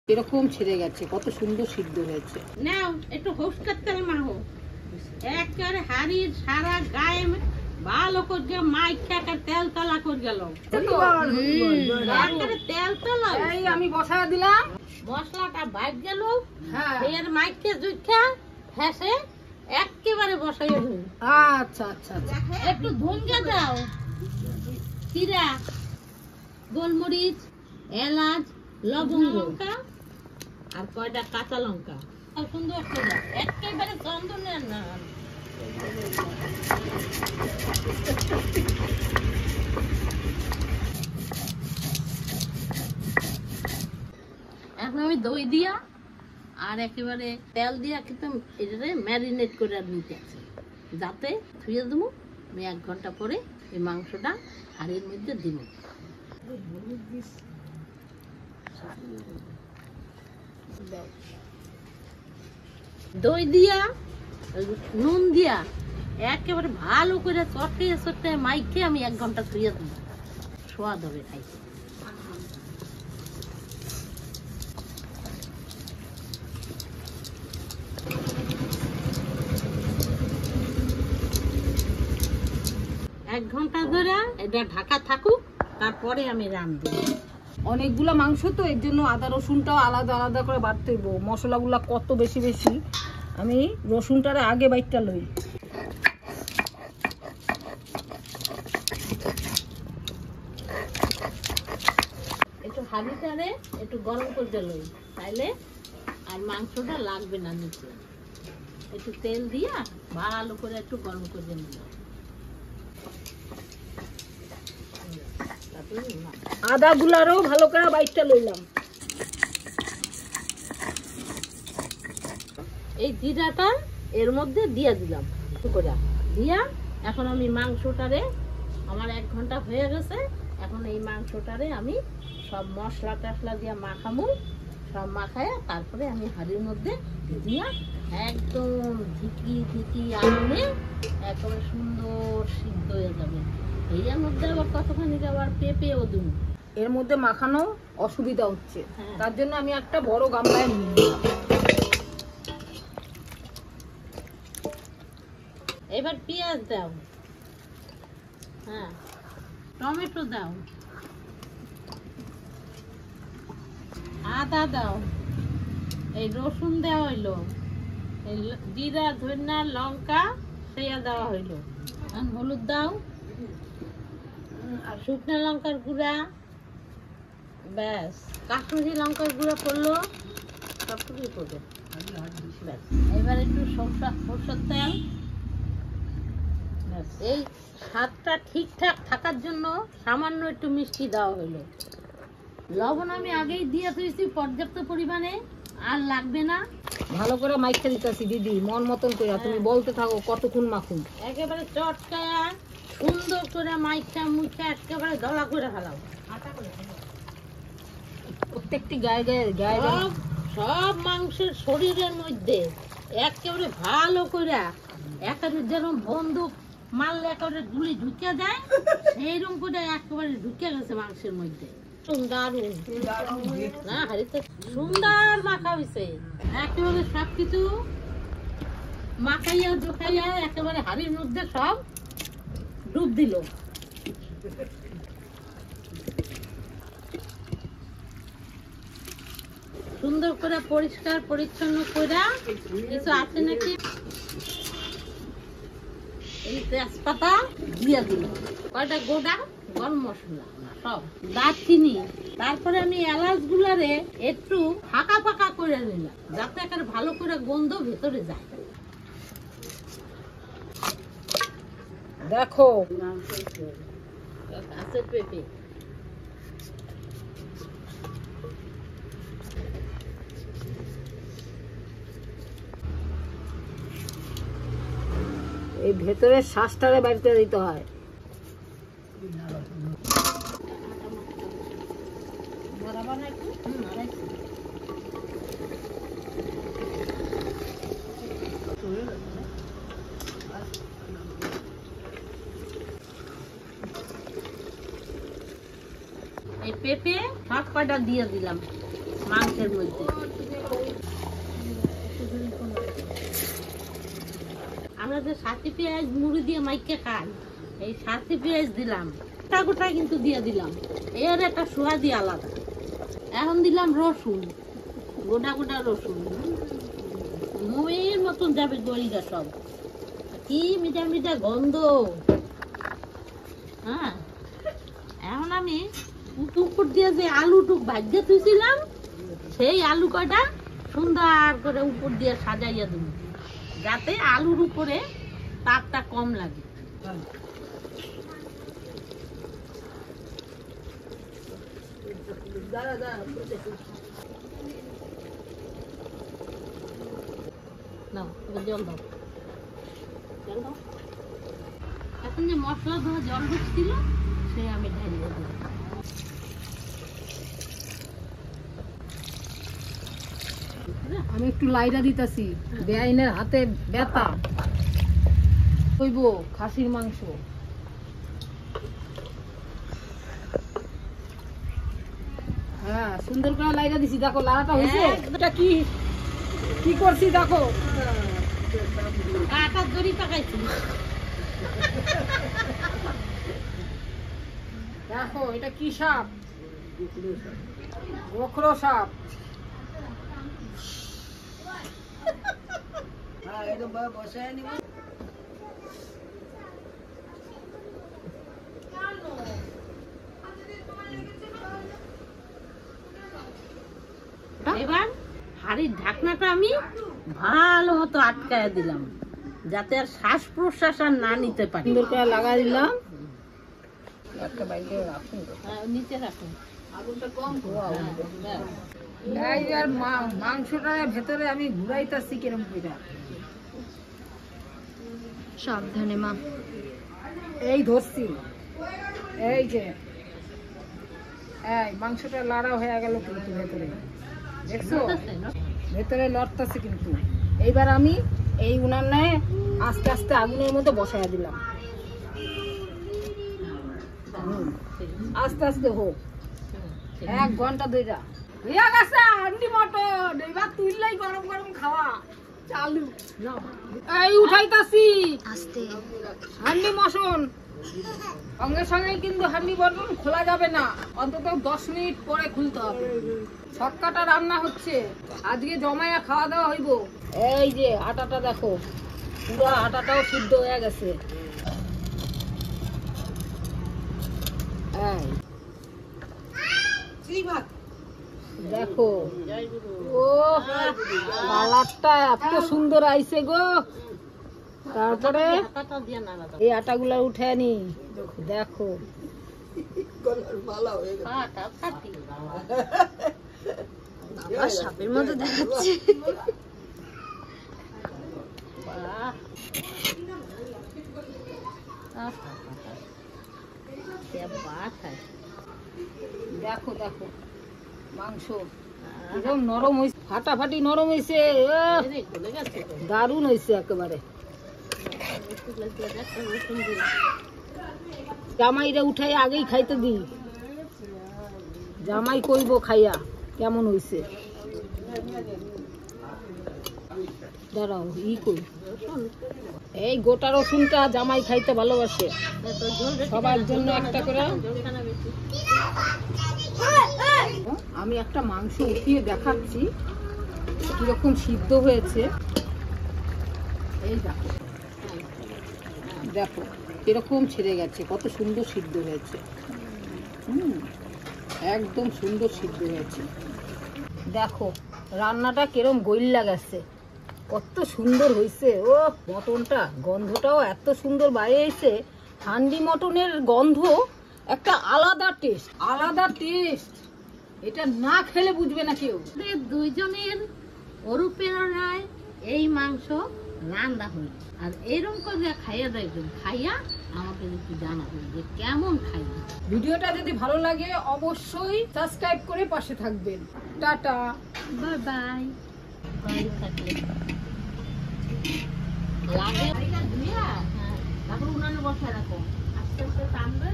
এরকম ছেড়ে গেছে, কত সুন্দর সিদ্ধ হয়েছে। নাও একটু হোস্টের তেল মাখো, একেবারে হাড়ির সারা গায়ে ভালো করে মাইখা তেল তলা করে গেল। তেল তলা আমি বসা দিলাম, মশলাটা বাইট গেল, এর মাইকে জুইখা ফেসে একেবারে বসাই। আচ্ছা আচ্ছা আচ্ছা, একটু ধনিয়া দাও, জিরা, গোলমরিচ, এলাচ, লবঙ্গ আর কয়টা কাঁচা লঙ্কা। সুন্দর করে একেবারে গন্ধ নেন না। এখন আমি দই দিয়া আর একেবারে তেল দিয়া কিন্তু এটাতে ম্যারিনেট করে নিতে আছে, যাতে ধুয়ে দেবো আমি 1 ঘন্টা পরে এই মাংসটা হাঁড়ির মধ্যে দিব। দই দিয়া নুন দিয়া একেবারে ভালো করে চটকে চটকে মাইকে আমি 1 ঘন্টা ধুয়ে দেবো, স্বাদ হবে খাইতে। এক ঘন্টা ধরে এটা ঢাকা থাকুক, তারপরে আমি রাঁধবো। অনেকগুলা মাংস তো, এর জন্য আদা রসুনটাও আলাদা আলাদা করে বাটতে হইব। মশলাগুলা কত বেশি বেশি, আমি রসুনটারে আগে বাইটটা লই। একটু হাঁড়িটারে একটু গরম করতে লই, তাইলে আর মাংসটা লাগবে না নিচে। একটু তেল দিয়া ভালো করে একটু গরম করে নিলাম। আদা গুলারও ভালো করে বাইটটা লইলাম। এই জিরাটা এর মধ্যে দিয়ে দিলাম একটু করে দিয়া। এখন আমি মাংসটারে, আমার 1 ঘন্টা হয়ে গেছে, এখন এই মাংসটারে আমি সব মশলা টশলা দিয়া মাখামু। সব মাখায় তারপরে আমি হাঁড়ির মধ্যে দিয়া একদম ঝিকি ঝিকি আনলে একেবারে সুন্দর সিদ্ধ হয়ে যাবে। এর মধ্যে আবার কতখানি আবার পেঁপেও দিন। এর মধ্যে মাখানো অসুবিধা হচ্ছে, তার জন্য আমি একটা বড় গামলায় নিয়ে নিলাম। এবার পেঁয়াজ দাও, হ্যাঁ টমেটো দাও, আদা দাও, এই রসুন দেওয়া হইলো, এই জিরা ধনিয়া লঙ্কা সেয়া দেওয়া হইলো। হলুদ দাও আর শুকনো লঙ্কার গুঁড়া, ব্যাস কাশ্মীরি লঙ্কার গুঁড়া পড়লো, সবটুকুই পড়বে। এবার একটু সরষের তেল। এই স্বাদটা ঠিকঠাক থাকার জন্য সামান্য একটু মিষ্টি দেওয়া হইলো। লবণ আমি আগেই দিয়ে দিয়েছি পর্যাপ্ত পরিমাণে, আর লাগবে না। ভালো করে মাইখা দিতেছি দিদি, মন মতন করে। তুমি বলতে থাকো কতক্ষণ মাখুন। একেবারে চটকায়া সুন্দর করে মাইখা মুখা একেবারে দলা করে ফেলাও। প্রত্যেকটি গায়ে গায়ে গায়ে সব মাংসের শরীরের মধ্যে একেবারে ভালো করে, একেবারে যেরকম বন্দুক মারলে একেবারে গুলি ঢুকে যায় সেইরকম করে একেবারে ঢুকে গেছে মাংসের মধ্যে। দারুন না, হাড়িতে সুন্দর মাখা হয়েছে। একেবারে সবকিছু মাখাইয়া জোখাইয়া একেবারে হাড়ির মধ্যে সব ডুব দিল। সুন্দর করে পরিষ্কার পরিচ্ছন্ন করে কিছু আছে নাকি এই তেজপাতা দিয়ে দিল, কয়টা গোটা গরম মশলা, সব দারচিনি। তারপরে আমি এলাচ গুলারে একটু ফাঁকা ফাঁকা করে নিলাম, যাতে একটা ভালো করে গন্ধ ভেতরে যায়। দেখো গাছের পেঁপে। এই ভেতরের শ্বাসটারে বাড়িতে দিতে হয়। এই পেঁপে সব কয়টা দিয়ে দিলাম মাংসের মধ্যে। আমরা যে সাথী পেঁয়াজ মুড়ি দিয়ে মাইকে খাই, এই সাথী পেঁয়াজ দিলাম, গোটা গোটা কিন্তু দিয়ে দিলাম, এর একটা স্বাদই আলাদা। এখন দিলাম রসুন, গোটা গোটা রসুন, ময়ের মতন যাবে গলিটা সব, কি মিঠা মিঠা গন্ধ। হ্যাঁ, এখন আমি উপর দিয়ে যে আলু টুক ভাজিয়ে তুইছিলাম, সেই আলু কয়টা সুন্দর করে উপর দিয়ে সাজাইয়া দিব, যাতে আলুর উপরে তাপটা কম লাগে। নাও, এবার জল দাও, জল দাও। এখন যে মশলা ধোয়া জল ঢুকছিল, সে আমি ঢালিয়ে দিলাম। আমি একটু লাইরা দিতেছি, বেআইনের হাতে ব্যথা কইব খাসির মাংস। হ্যাঁ, সুন্দর করে লাইরা দিছি, দেখো লাড়াটা হয়েছে। এটা কি কি করছি দেখো, আটার দড়ি পাকাইছি। দেখো এটা কি সাপ, গোখরো সাপ। এবার হাড়ির ঢাকনাটা আমি ভালো মতো আটকায় দিলাম, যাতে আর শ্বাস প্রশ্বাস আর না নিতে পারে। সুন্দর করে লাগাই দিলাম। একটা বাইরে রাখুন, নিচে রাখুন, আগুনটা কম। এই আর মাংসটা ভেতরে আমি ঘুরাইতাছি কিরম করে, সাবধানে মা। এই ধরছি, এই যে এই মাংসটা লাড়া হয়ে গেল কিন্তু ভেতরে, দেখছো ভেতরে লড়তেছে কিন্তু। এইবার আমি এই উনানে আস্তে আস্তে আগুনের মধ্যে বসাইয়া দিলাম। আস্তে আস্তে হোক, 1 ঘন্টা ধইরা হইয়া গেছে হান্ডি মটন। এইবার তুললেই গরম গরম খাওয়া চালু। এই উঠাইতাছি আস্তে হান্ডি মটন, সঙ্গে সঙ্গে কিন্তু হান্ডি মটন খোলা যাবে না, অন্তত 10 মিনিট পরে খুলতে হবে। ছক্কাটা রান্না হচ্ছে, আজকে জমাইয়া খাওয়া দাওয়া হইব। এই যে আটাটা দেখো, পুরো আটাটাও সিদ্ধ হয়ে গেছে। দেখো, ও কালারটা এত সুন্দর আইছে গো। তারপরে এই আটাগুলা উঠে নি, দেখো সাপের মতো দেখাচ্ছে। দেখো দেখো মাংস এরকম নরম হয়েছে, ফাটাফাটি নরম হয়েছে, দারুণ হয়েছে একেবারে। জামাইরা উঠাই আগেই খাইতে দি, জামাই কইব খাইয়া কেমন হয়েছে। দাঁড়াও, ই কই, এই গোটা রসুনটা জামাই খাইতে ভালোবাসে, সবার জন্য একটা করে। আমি একটা মাংস উঠিয়ে দেখাচ্ছি কিরকম সিদ্ধ হয়েছে। এই দেখো, দেখো কিরকম ছেড়ে গেছে, কত সুন্দর সিদ্ধ হয়েছে। একদম সুন্দর সিদ্ধ হয়েছে। দেখো রান্নাটা কিরম গইল্লা গেছে, কত সুন্দর হয়েছে। ও মটনটা গন্ধটাও এত সুন্দর বাইরে এসে, হান্ডি মটনের গন্ধ একটা আলাদা টেস্ট, আলাদা টেস্ট। এটা না খেলে বুঝবে না কেউ। দুইজনের অনুপ্রেরণায় এই মাংস রান্না হইল, আর এইরকম করে খাইয়া দেখবেন, খাইয়া আমাকে একটু জানাবেন যে কেমন খাইবেন। ভিডিওটা যদি ভালো লাগে অবশ্যই সাবস্ক্রাইব করে পাশে থাকবেন। Tata, bye bye. বাড়ি থাকলে লাগে ধুইয়া, তারপর উনানে বসায় রাখো, আস্তে আস্তে টানবে।